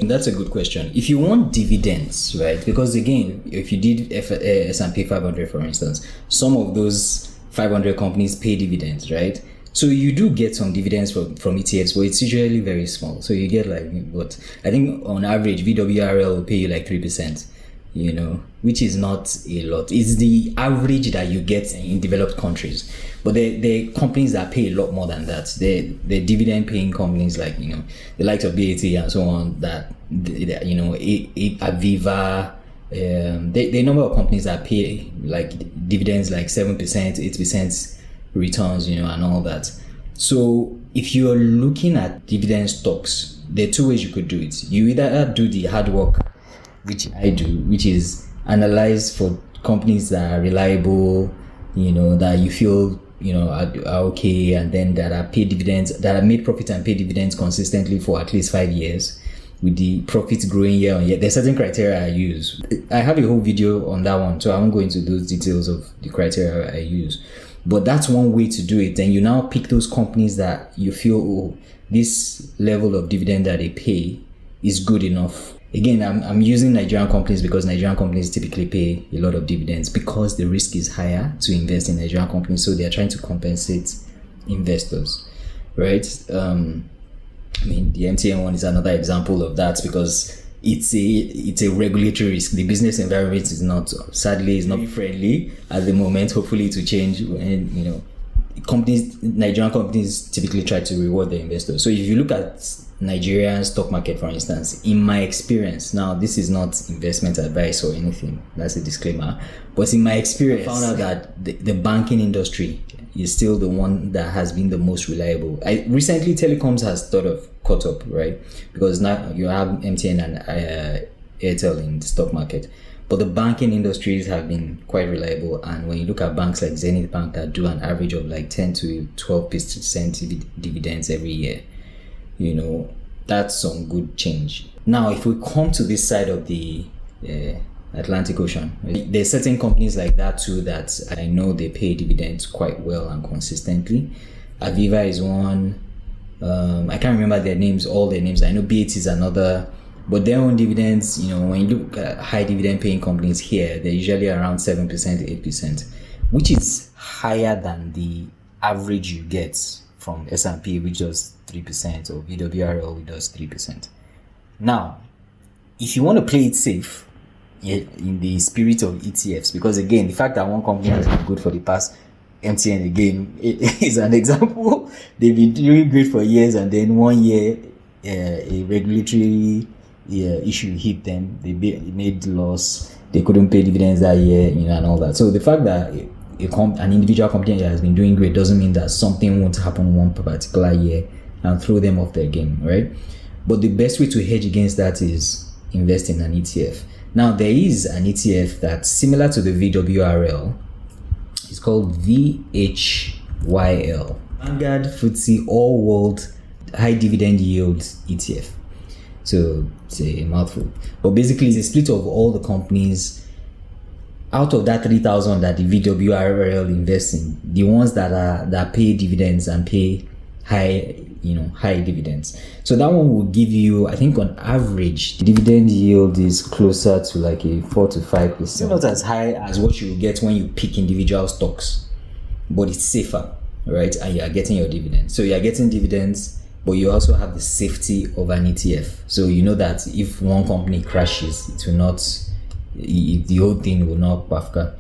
That's a good question. If you want dividends, right? Because again, if you did S&P 500, for instance, some of those 500 companies pay dividends, right? So you do get some dividends from ETFs, but it's usually very small. So you get but I think on average, VWRL will pay you like 3%, which is not a lot. It's the average that you get in developed countries. But there are companies that pay a lot more than that. They're dividend-paying companies like, the likes of BAT and so on, that, Aviva. There are a number of companies that pay like dividends like 7%, 8% returns, and all that. So if you're looking at dividend stocks, there are two ways you could do it. You either do the hard work, which I do, which is analyze for companies that are reliable, that you feel are okay, and then that are paid dividends, that have made profit and pay dividends consistently for at least 5 years, with the profits growing year on year. There's certain criteria I use. I have a whole video on that one, so I won't go into those details of the criteria I use. But that's one way to do it. Then you now pick those companies that you feel, this level of dividend that they pay is good enough. Again, I'm using Nigerian companies because Nigerian companies typically pay a lot of dividends because the risk is higher to invest in Nigerian companies. So they're trying to compensate investors, right? The MTN one is another example of that because it's a regulatory risk. The business environment is not friendly at the moment. Hopefully it will change when, Nigerian companies typically try to reward the investors. So if you look at Nigerian stock market, for instance, in my experience, now this is not investment advice or anything, that's a disclaimer, but in my experience, I found out that the banking industry is still the one that has been the most reliable. Recently, telecoms has sort of caught up, right? Because now you have MTN and Airtel in the stock market. But the banking industries have been quite reliable. And when you look at banks like Zenith Bank that do an average of like 10 to 12% dividends every year, that's some good change. Now, if we come to this side of the Atlantic Ocean, there's certain companies like that too that I know they pay dividends quite well and consistently. Aviva is one. I can't remember all their names. I know BAT is another. But their own dividends, when you look at high dividend paying companies here, they're usually around 7%, 8%, which is higher than the average you get from S&P, which does 3%, or VWRL, which does 3%. Now, if you want to play it safe, in the spirit of ETFs, because again, the fact that one company has been good for the past, MTN again is an example. They've been doing great for years, and then 1 year a regulatory issue hit them. They made loss. They couldn't pay dividends that year, and all that. So the fact that an individual company has been doing great doesn't mean that something won't happen one particular year and throw them off their game, right? But the best way to hedge against that is invest in an ETF. Now, there is an ETF that's similar to the VWRL. It's called VHYL, Vanguard FTSE All World High Dividend Yield ETF. So it's a mouthful. But basically, it's a split of all the companies. Out of that 3,000 that the VWRL invests in, the ones that pay dividends and pay high dividends. So that one will give you, I think on average, the dividend yield is closer to like a 4 to 5%. Not as high as what you will get when you pick individual stocks, but it's safer, right? And you are getting your dividends. So you are getting dividends, but you also have the safety of an ETF. So you know that if one company crashes, the whole thing will not bafka.